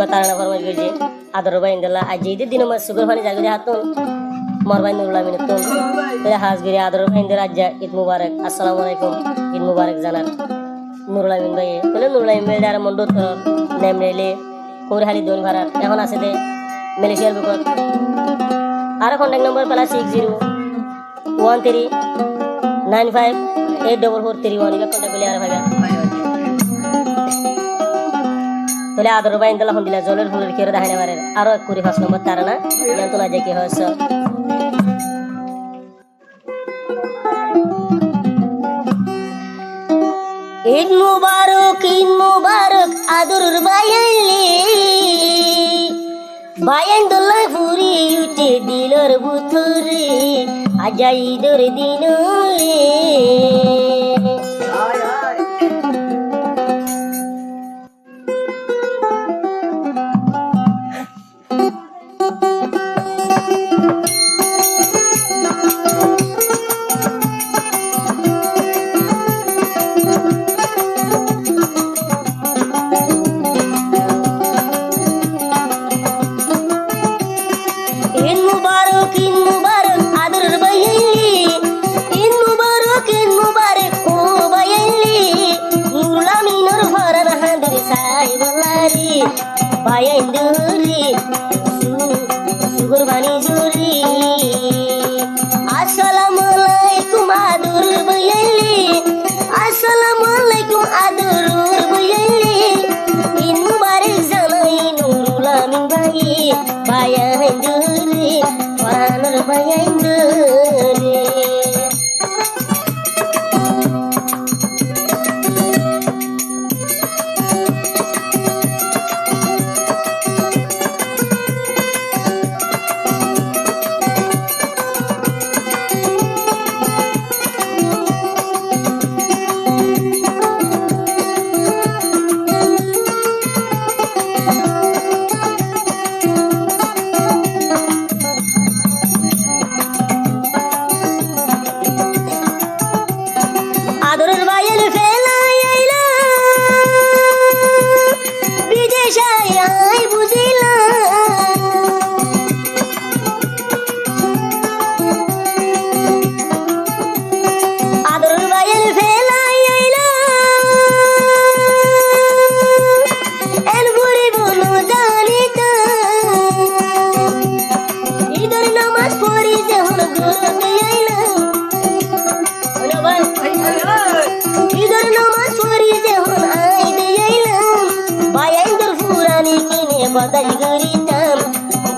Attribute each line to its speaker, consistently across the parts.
Speaker 1: বুকা তারানা ফরমাইশ করেছে আদর ভাই ইন্দলা আজ ঈদের দিন আমার সুগর ফানি জাগরে হাতুন মোর ভাই নুরুল আমিন তুন তাহলে হাজ গরি আদর ভাই ইন্দর আজ ঈদ মুবারক আসসালামু আলাইকুম ঈদ মুবারক জানার নুরুল আমিন ভাই তাহলে নুরুল আমিন ভাই আর মন্ডত নেম রেলে কোর হালি দোন ভাড়া এখন আছে দে মালয়েশিয়ার বুকত আর কন্টাক্ট নম্বর পেলা 6013958443 ইকা কন্টাক্ট করলে আর ভাইবা তাহলে আদর ভাই ইন্দলা হন্দিলা জলের ফুলের কেরে দেখাইনে পারে আরো এক কুড়ি 5 নম্বর তারা না জানতো না যে কি হয়েছে ঈদ মুবারক আদর ভাইয়াইলে ভাইয়ান দোলা ফুরি উঠে দিলর বুথরে আজা ঈদের দিন Bayanduri, sugur bani juri. Assalamualaikum adur bayali. Assalamualaikum adur bayali. In mubarak zanai nurul amin bayi. Bayanduri, waranur bayanduri.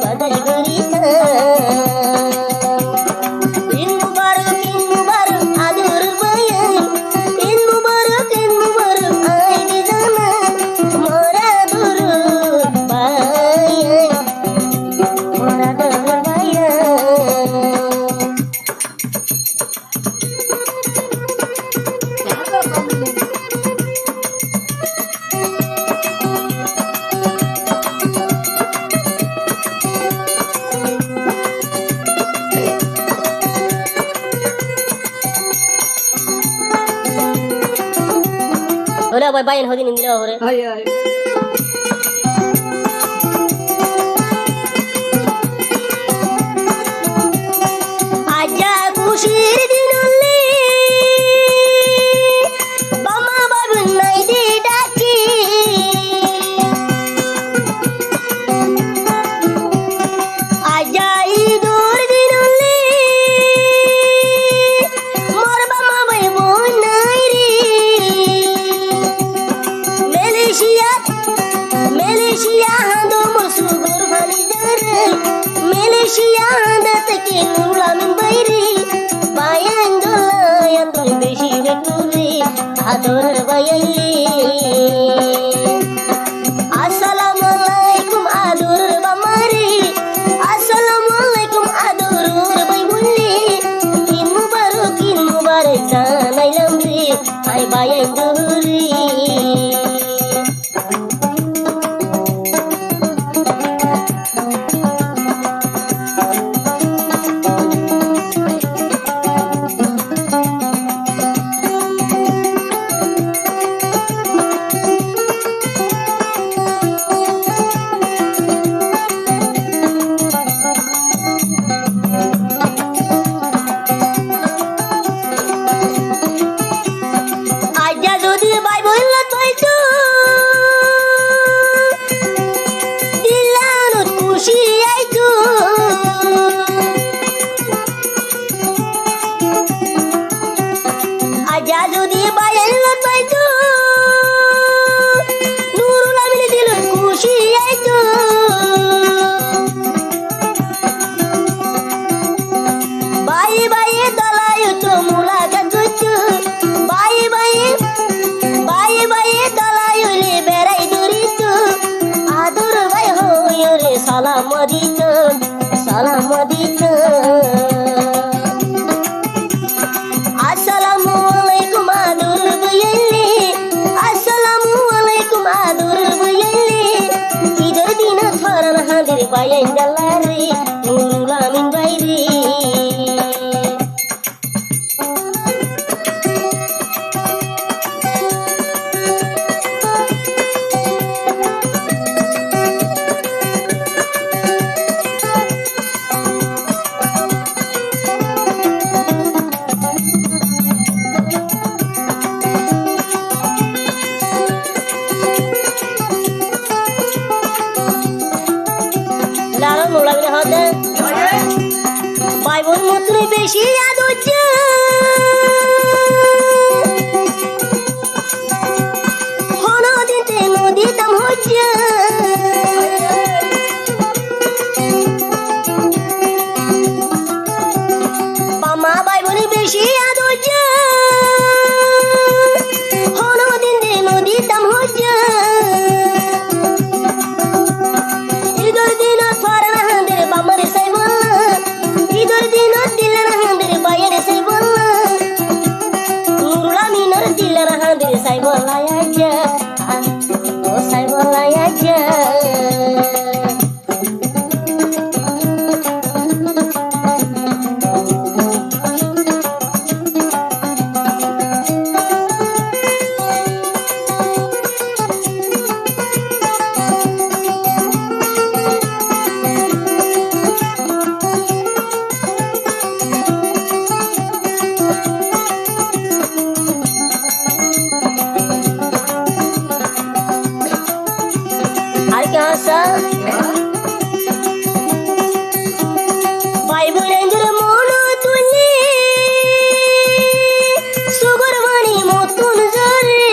Speaker 1: Badal guritam in mubarak adur bayan in mubarak ay di jana mora dur bayan Hola, bye bye, hodin indira hore. Aja kushir dinulli, bama babun nai di daki. Aja idur dinulli, mor bama bai bon nai ri. Malaysia hando musugur bani jare Malaysia handat ke nula min bairi bayandola yandul beshi bekuri ador bayali Assalamualaikum adur bamari Assalamualaikum adur baybuli in mubarak zanai lamri ay bayanduri দিত সালাম দিত আসসালামু আলাইকুম আদর বইলে আসসালামু আলাইকুম আদর বইলে ঈদের দিন ফরান হাঁদের বাইন দালারে নুরুল আমিন বাইরে লালন মোলাবির হতে ভাই বোন মতন বেশি আদর হন দিতে নদী দাম হচ্ছে মামা ভাই বোন বেশি আদর হন দিতে নদী দাম হচ্ছে ঈদের দিন ফরান হাঁদের বামার সাই বলল ঈদের দিন দিলেন হাঁদের বাইয়ের সাই বলল নুরুল আমিনের দিলেন হাঁদের সাই বললাই আজ্জা ও সাই বললাই আজ্জা আর কি হাসা ভাই বোনের মন তুলি সুগর বাণী মতন জরে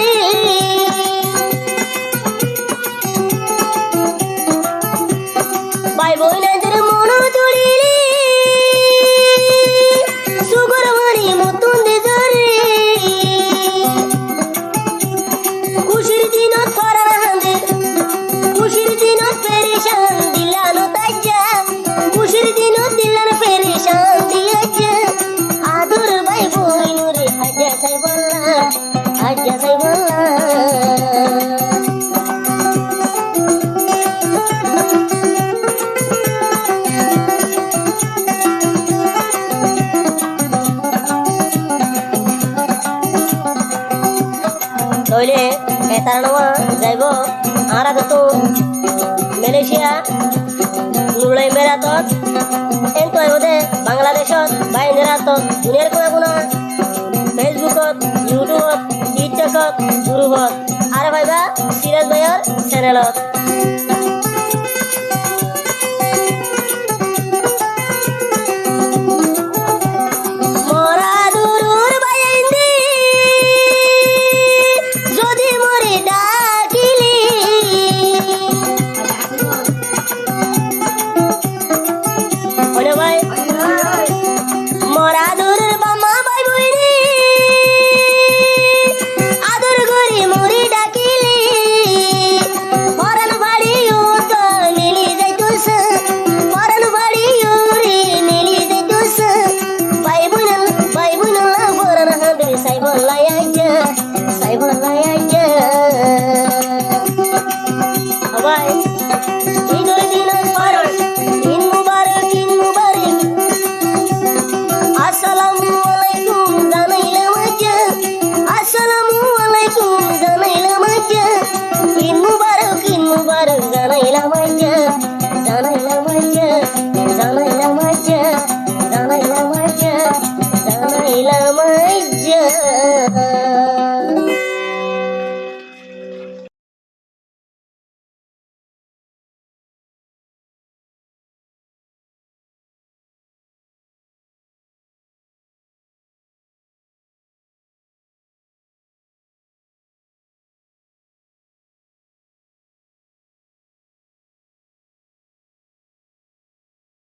Speaker 1: ভাই বোনের মন তুলি সুগর বাণী মতন জরে খুশির দিন ফরান হাঁদের খুশির দিন পেরেশান দিলান তাজ্জা খুশির দিন দিলান পেরেশান দিয়াজ্জা আদর ভাই বোন রে আজ্জা সাই বললা তইলে এতার নওয়া যাইব আর তো মালয়েশিয়া নুরুলাই মেরাতত এনতো আইবদে বাংলাদেশত বাইনেরাতত দুনিয়ার কোনা কোনা ফেসবুকত ইউটিউবত টিকটকত গ্রুপত আর ভাইবা সিরাজ ভাইয়ার চ্যানেলত